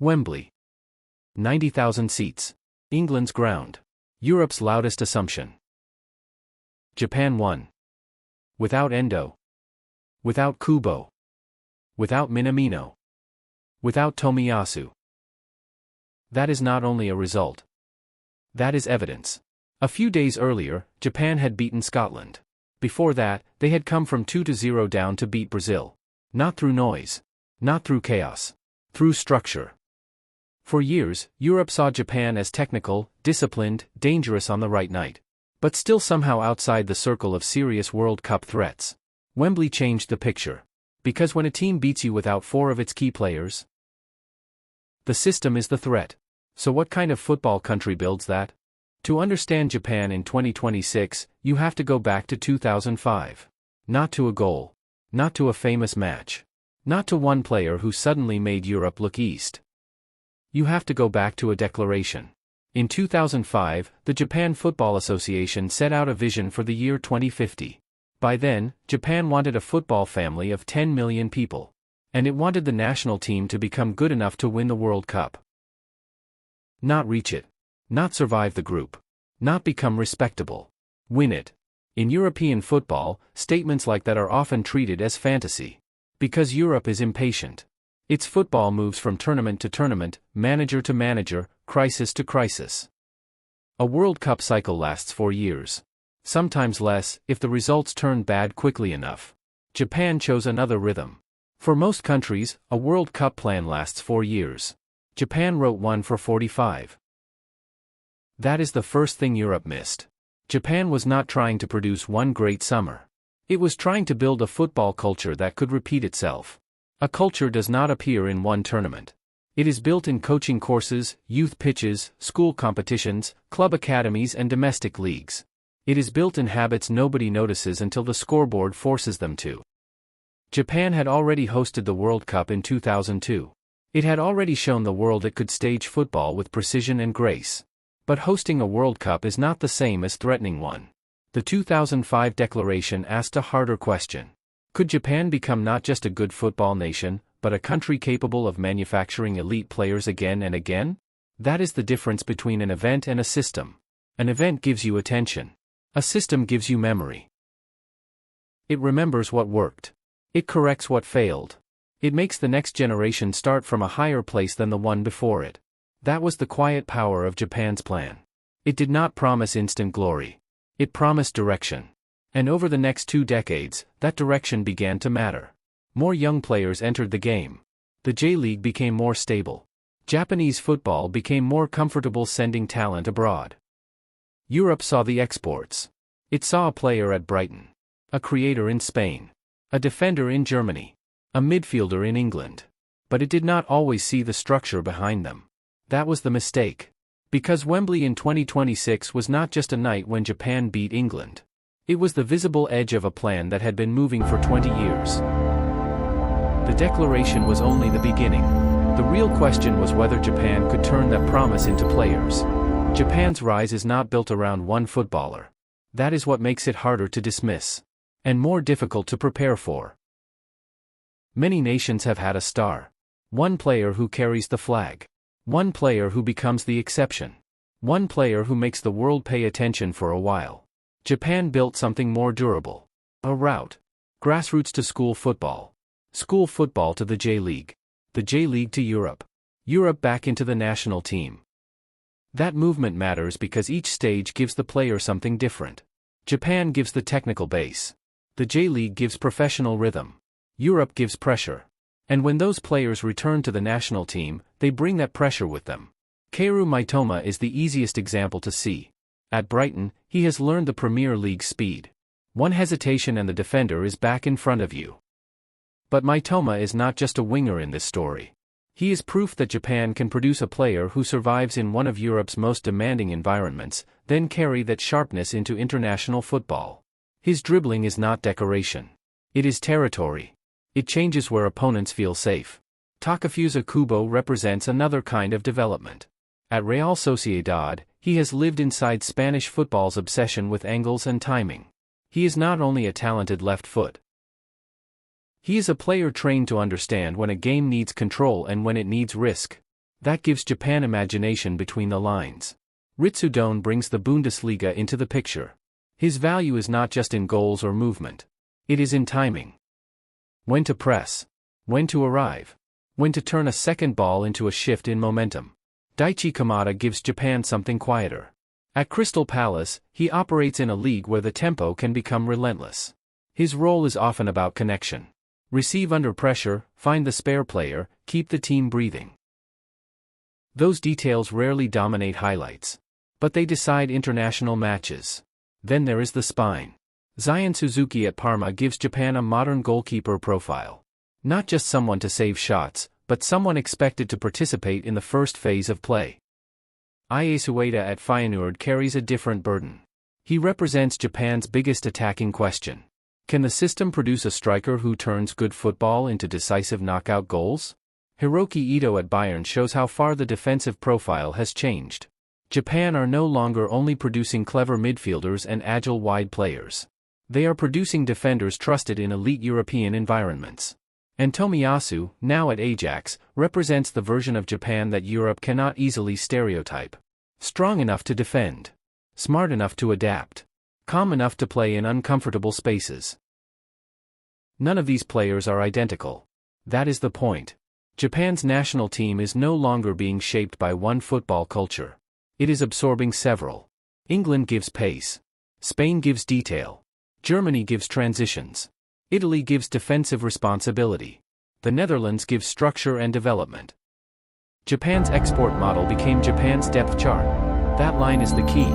Wembley. 90,000 seats. England's ground. Europe's loudest assumption. Japan won. Without Endo. Without Kubo. Without Minamino. Without Tomiyasu. That is not only a result. That is evidence. A few days earlier, Japan had beaten Scotland. Before that, they had come from 2-0 down to beat Brazil. Not through noise. Not through chaos. Through structure. For years, Europe saw Japan as technical, disciplined, dangerous on the right night. But still somehow outside the circle of serious World Cup threats. Wembley changed the picture. Because when a team beats you without 4 of its key players, the system is the threat. So what kind of football country builds that? To understand Japan in 2026, you have to go back to 2005. Not to a goal. Not to a famous match. Not to one player who suddenly made Europe look east. You have to go back to a declaration. In 2005, the Japan Football Association set out a vision for the year 2050. By then, Japan wanted a football family of 10 million people. And it wanted the national team to become good enough to win the World Cup. Not reach it. Not survive the group. Not become respectable. Win it. In European football, statements like that are often treated as fantasy. Because Europe is impatient. Its football moves from tournament to tournament, manager to manager, crisis to crisis. A World Cup cycle lasts 4 years. Sometimes less, if the results turn bad quickly enough. Japan chose another rhythm. For most countries, a World Cup plan lasts 4 years. Japan wrote one for 45. That is the first thing Europe missed. Japan was not trying to produce one great summer. It was trying to build a football culture that could repeat itself. A culture does not appear in one tournament. It is built in coaching courses, youth pitches, school competitions, club academies and domestic leagues. It is built in habits nobody notices until the scoreboard forces them to. Japan had already hosted the World Cup in 2002. It had already shown the world it could stage football with precision and grace. But hosting a World Cup is not the same as threatening one. The 2005 declaration asked a harder question. Could Japan become not just a good football nation, but a country capable of manufacturing elite players again and again? That is the difference between an event and a system. An event gives you attention. A system gives you memory. It remembers what worked. It corrects what failed. It makes the next generation start from a higher place than the one before it. That was the quiet power of Japan's plan. It did not promise instant glory. It promised direction. And over the next 2 decades, that direction began to matter. More young players entered the game. The J-League became more stable. Japanese football became more comfortable sending talent abroad. Europe saw the exports. It saw a player at Brighton. A creator in Spain. A defender in Germany. A midfielder in England. But it did not always see the structure behind them. That was the mistake. Because Wembley in 2026 was not just a night when Japan beat England. It was the visible edge of a plan that had been moving for 20 years. The declaration was only the beginning. The real question was whether Japan could turn that promise into players. Japan's rise is not built around one footballer. That is what makes it harder to dismiss. And more difficult to prepare for. Many nations have had a star. One player who carries the flag. One player who becomes the exception. One player who makes the world pay attention for a while. Japan built something more durable. A route. Grassroots to school football. School football to the J-League. The J-League to Europe. Europe back into the national team. That movement matters because each stage gives the player something different. Japan gives the technical base. The J-League gives professional rhythm. Europe gives pressure. And when those players return to the national team, they bring that pressure with them. Kaoru Mitoma is the easiest example to see. At Brighton, he has learned the Premier League speed. One hesitation and the defender is back in front of you. But Mitoma is not just a winger in this story. He is proof that Japan can produce a player who survives in one of Europe's most demanding environments, then carry that sharpness into international football. His dribbling is not decoration. It is territory. It changes where opponents feel safe. Takefusa Kubo represents another kind of development. At Real Sociedad, he has lived inside Spanish football's obsession with angles and timing. He is not only a talented left foot. He is a player trained to understand when a game needs control and when it needs risk. That gives Japan imagination between the lines. Ritsudon brings the Bundesliga into the picture. His value is not just in goals or movement. It is in timing. When to press. When to arrive. When to turn a second ball into a shift in momentum. Daichi Kamada gives Japan something quieter. At Crystal Palace, he operates in a league where the tempo can become relentless. His role is often about connection. Receive under pressure, find the spare player, keep the team breathing. Those details rarely dominate highlights. But they decide international matches. Then there is the spine. Zion Suzuki at Parma gives Japan a modern goalkeeper profile. Not just someone to save shots, but someone expected to participate in the first phase of play. Ie Sueda at Feyenoord carries a different burden. He represents Japan's biggest attacking question. Can the system produce a striker who turns good football into decisive knockout goals? Hiroki Ito at Bayern shows how far the defensive profile has changed. Japan are no longer only producing clever midfielders and agile wide players. They are producing defenders trusted in elite European environments. And Tomiyasu, now at Ajax, represents the version of Japan that Europe cannot easily stereotype. Strong enough to defend. Smart enough to adapt. Calm enough to play in uncomfortable spaces. None of these players are identical. That is the point. Japan's national team is no longer being shaped by one football culture. It is absorbing several. England gives pace. Spain gives detail. Germany gives transitions. Italy gives defensive responsibility. The Netherlands gives structure and development. Japan's export model became Japan's depth chart. That line is the key.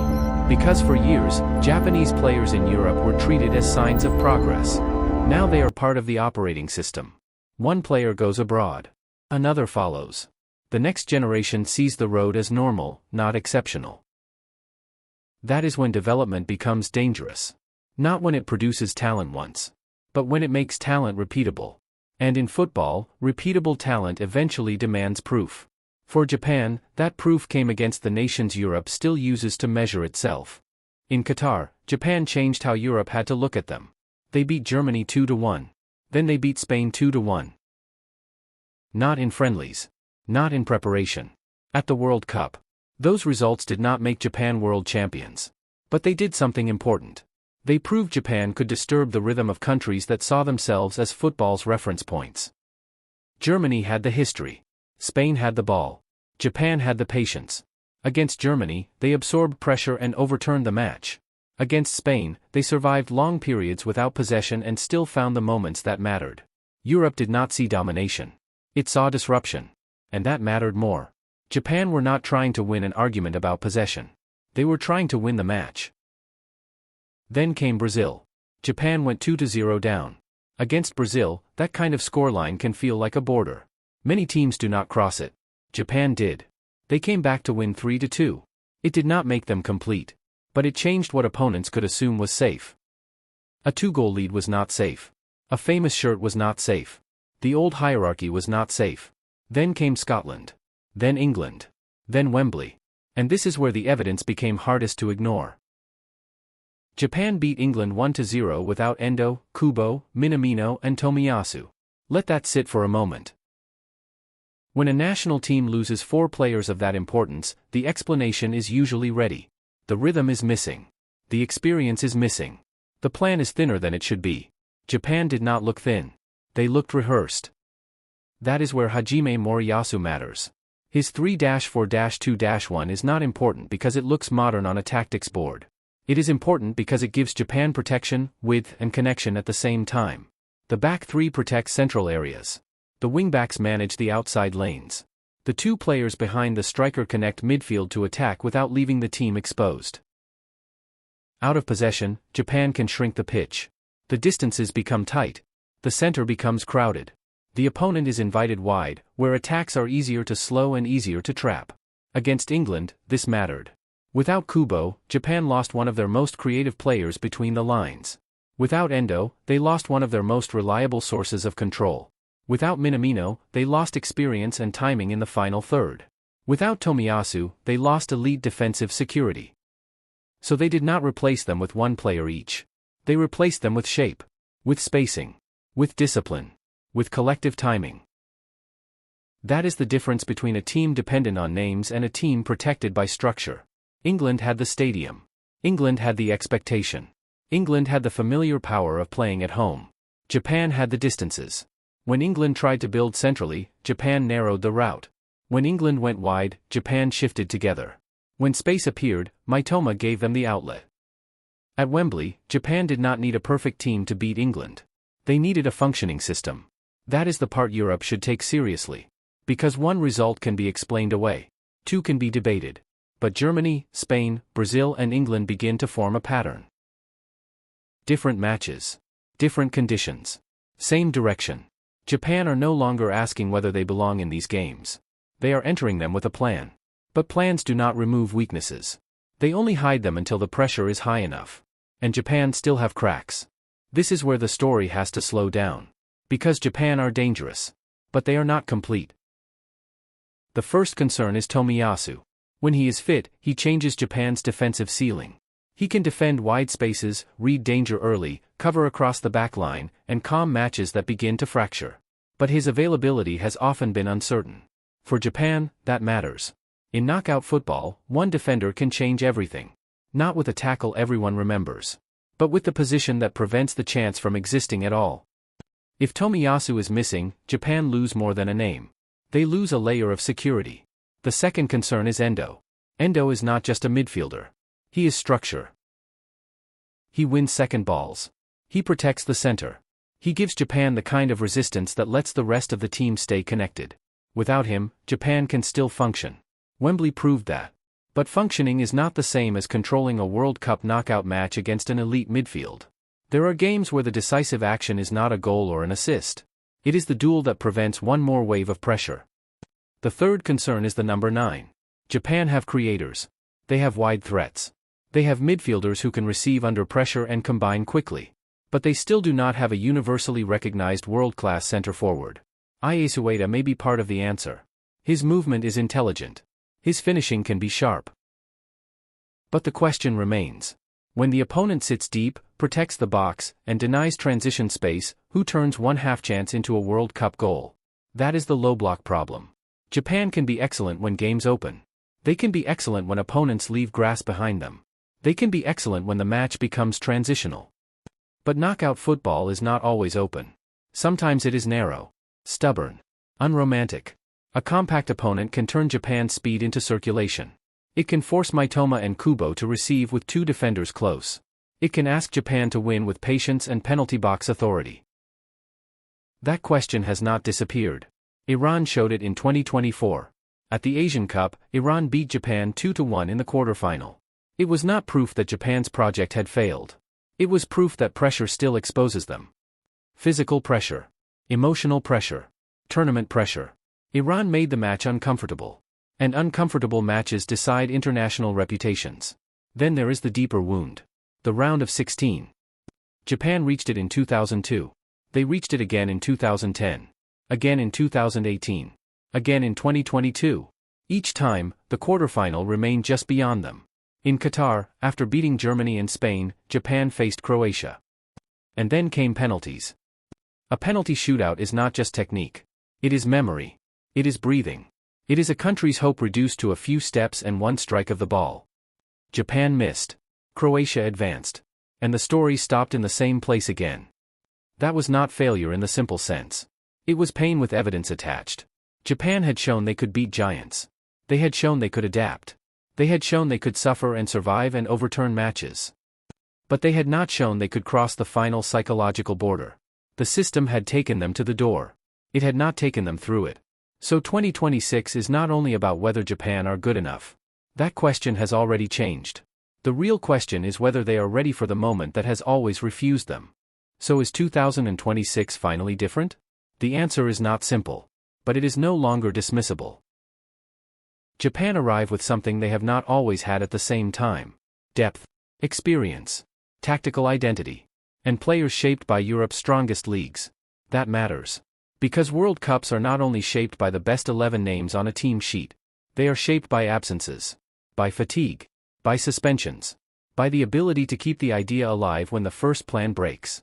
Because for years, Japanese players in Europe were treated as signs of progress. Now they are part of the operating system. One player goes abroad. Another follows. The next generation sees the road as normal, not exceptional. That is when development becomes dangerous. Not when it produces talent once, but when it makes talent repeatable. And in football, repeatable talent eventually demands proof. For Japan, that proof came against the nations Europe still uses to measure itself. In Qatar, Japan changed how Europe had to look at them. They beat Germany 2-1. Then they beat Spain 2-1. Not in friendlies. Not in preparation. At the World Cup. Those results did not make Japan world champions. But they did something important. They proved Japan could disturb the rhythm of countries that saw themselves as football's reference points. Germany had the history. Spain had the ball. Japan had the patience. Against Germany, they absorbed pressure and overturned the match. Against Spain, they survived long periods without possession and still found the moments that mattered. Europe did not see domination. It saw disruption. And that mattered more. Japan were not trying to win an argument about possession. They were trying to win the match. Then came Brazil. Japan went 2-0 down. Against Brazil, that kind of scoreline can feel like a border. Many teams do not cross it. Japan did. They came back to win 3-2. It did not make them complete. But it changed what opponents could assume was safe. A 2-goal lead was not safe. A famous shirt was not safe. The old hierarchy was not safe. Then came Scotland. Then England. Then Wembley. And this is where the evidence became hardest to ignore. Japan beat England 1-0 without Endo, Kubo, Minamino and Tomiyasu. Let that sit for a moment. When a national team loses 4 players of that importance, the explanation is usually ready. The rhythm is missing. The experience is missing. The plan is thinner than it should be. Japan did not look thin. They looked rehearsed. That is where Hajime Moriyasu matters. His 3-4-2-1 is not important because it looks modern on a tactics board. It is important because it gives Japan protection, width and connection at the same time. The back 3 protects central areas. The wingbacks manage the outside lanes. The 2 players behind the striker connect midfield to attack without leaving the team exposed. Out of possession, Japan can shrink the pitch. The distances become tight. The center becomes crowded. The opponent is invited wide, where attacks are easier to slow and easier to trap. Against England, this mattered. Without Kubo, Japan lost one of their most creative players between the lines. Without Endo, they lost one of their most reliable sources of control. Without Minamino, they lost experience and timing in the final third. Without Tomiyasu, they lost elite defensive security. So they did not replace them with one player each. They replaced them with shape. With spacing. With discipline. With collective timing. That is the difference between a team dependent on names and a team protected by structure. England had the stadium. England had the expectation. England had the familiar power of playing at home. Japan had the distances. When England tried to build centrally, Japan narrowed the route. When England went wide, Japan shifted together. When space appeared, Mitoma gave them the outlet. At Wembley, Japan did not need a perfect team to beat England. They needed a functioning system. That is the part Europe should take seriously. Because one result can be explained away. Two can be debated. But Germany, Spain, Brazil and England begin to form a pattern. Different matches. Different conditions. Same direction. Japan are no longer asking whether they belong in these games. They are entering them with a plan. But plans do not remove weaknesses. They only hide them until the pressure is high enough. And Japan still have cracks. This is where the story has to slow down. Because Japan are dangerous. But they are not complete. The first concern is Tomiyasu. When he is fit, he changes Japan's defensive ceiling. He can defend wide spaces, read danger early, cover across the back line, and calm matches that begin to fracture. But his availability has often been uncertain. For Japan, that matters. In knockout football, one defender can change everything. Not with a tackle everyone remembers. But with the position that prevents the chance from existing at all. If Tomiyasu is missing, Japan lose more than a name. They lose a layer of security. The second concern is Endo. Endo is not just a midfielder. He is structure. He wins second balls. He protects the center. He gives Japan the kind of resistance that lets the rest of the team stay connected. Without him, Japan can still function. Wembley proved that. But functioning is not the same as controlling a World Cup knockout match against an elite midfield. There are games where the decisive action is not a goal or an assist. It is the duel that prevents one more wave of pressure. The third concern is the number 9. Japan have creators. They have wide threats. They have midfielders who can receive under pressure and combine quickly. But they still do not have a universally recognized world-class center forward. Iesu Ueda may be part of the answer. His movement is intelligent. His finishing can be sharp. But the question remains. When the opponent sits deep, protects the box, and denies transition space, who turns one half chance into a World Cup goal? That is the low block problem. Japan can be excellent when games open. They can be excellent when opponents leave grass behind them. They can be excellent when the match becomes transitional. But knockout football is not always open. Sometimes it is narrow, stubborn, unromantic. A compact opponent can turn Japan's speed into circulation. It can force Mitoma and Kubo to receive with two defenders close. It can ask Japan to win with patience and penalty box authority. That question has not disappeared. Iran showed it in 2024. At the Asian Cup, Iran beat Japan 2-1 in the quarterfinal. It was not proof that Japan's project had failed. It was proof that pressure still exposes them. Physical pressure. Emotional pressure. Tournament pressure. Iran made the match uncomfortable. And uncomfortable matches decide international reputations. Then there is the deeper wound. The round of 16. Japan reached it in 2002. They reached it again in 2010. Again in 2018. Again in 2022. Each time, the quarterfinal remained just beyond them. In Qatar, after beating Germany and Spain, Japan faced Croatia. And then came penalties. A penalty shootout is not just technique. It is memory. It is breathing. It is a country's hope reduced to a few steps and one strike of the ball. Japan missed. Croatia advanced. And the story stopped in the same place again. That was not failure in the simple sense. It was pain with evidence attached. Japan had shown they could beat giants. They had shown they could adapt. They had shown they could suffer and survive and overturn matches. But they had not shown they could cross the final psychological border. The system had taken them to the door. It had not taken them through it. So 2026 is not only about whether Japan are good enough. That question has already changed. The real question is whether they are ready for the moment that has always refused them. So is 2026 finally different? The answer is not simple. But it is no longer dismissible. Japan arrive with something they have not always had at the same time. Depth, experience, tactical identity, and players shaped by Europe's strongest leagues. That matters. Because World Cups are not only shaped by the best 11 names on a team sheet, they are shaped by absences, by fatigue, by suspensions, by the ability to keep the idea alive when the first plan breaks.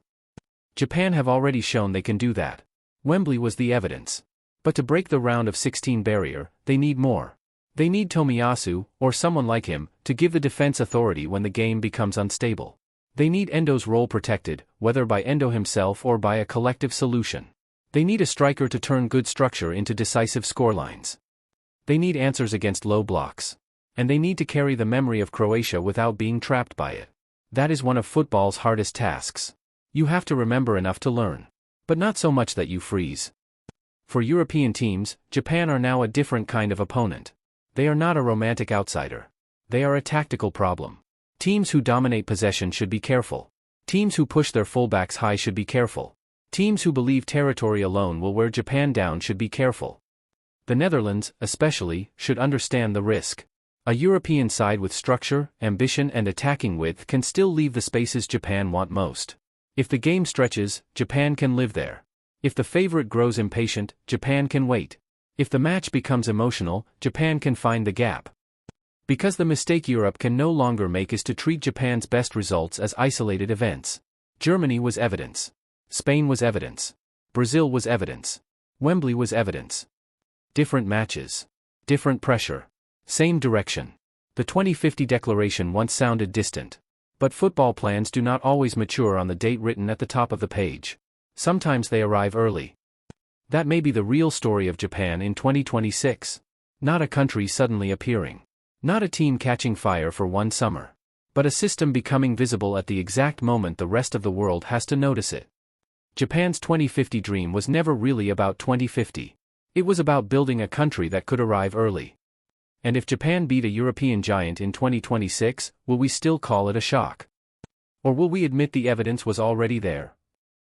Japan have already shown they can do that. Wembley was the evidence. But to break the round of 16 barrier, they need more. They need Tomiyasu, or someone like him, to give the defense authority when the game becomes unstable. They need Endo's role protected, whether by Endo himself or by a collective solution. They need a striker to turn good structure into decisive scorelines. They need answers against low blocks. And they need to carry the memory of Croatia without being trapped by it. That is one of football's hardest tasks. You have to remember enough to learn. But not so much that you freeze. For European teams, Japan are now a different kind of opponent. They are not a romantic outsider. They are a tactical problem. Teams who dominate possession should be careful. Teams who push their fullbacks high should be careful. Teams who believe territory alone will wear Japan down should be careful. The Netherlands, especially, should understand the risk. A European side with structure, ambition and attacking width can still leave the spaces Japan want most. If the game stretches, Japan can live there. If the favorite grows impatient, Japan can wait. If the match becomes emotional, Japan can find the gap. Because the mistake Europe can no longer make is to treat Japan's best results as isolated events. Germany was evidence. Spain was evidence. Brazil was evidence. Wembley was evidence. Different matches. Different pressure. Same direction. The 2050 declaration once sounded distant. But football plans do not always mature on the date written at the top of the page. Sometimes they arrive early. That may be the real story of Japan in 2026. Not a country suddenly appearing. Not a team catching fire for one summer. But a system becoming visible at the exact moment the rest of the world has to notice it. Japan's 2050 dream was never really about 2050. It was about building a country that could arrive early. And if Japan beat a European giant in 2026, will we still call it a shock? Or will we admit the evidence was already there?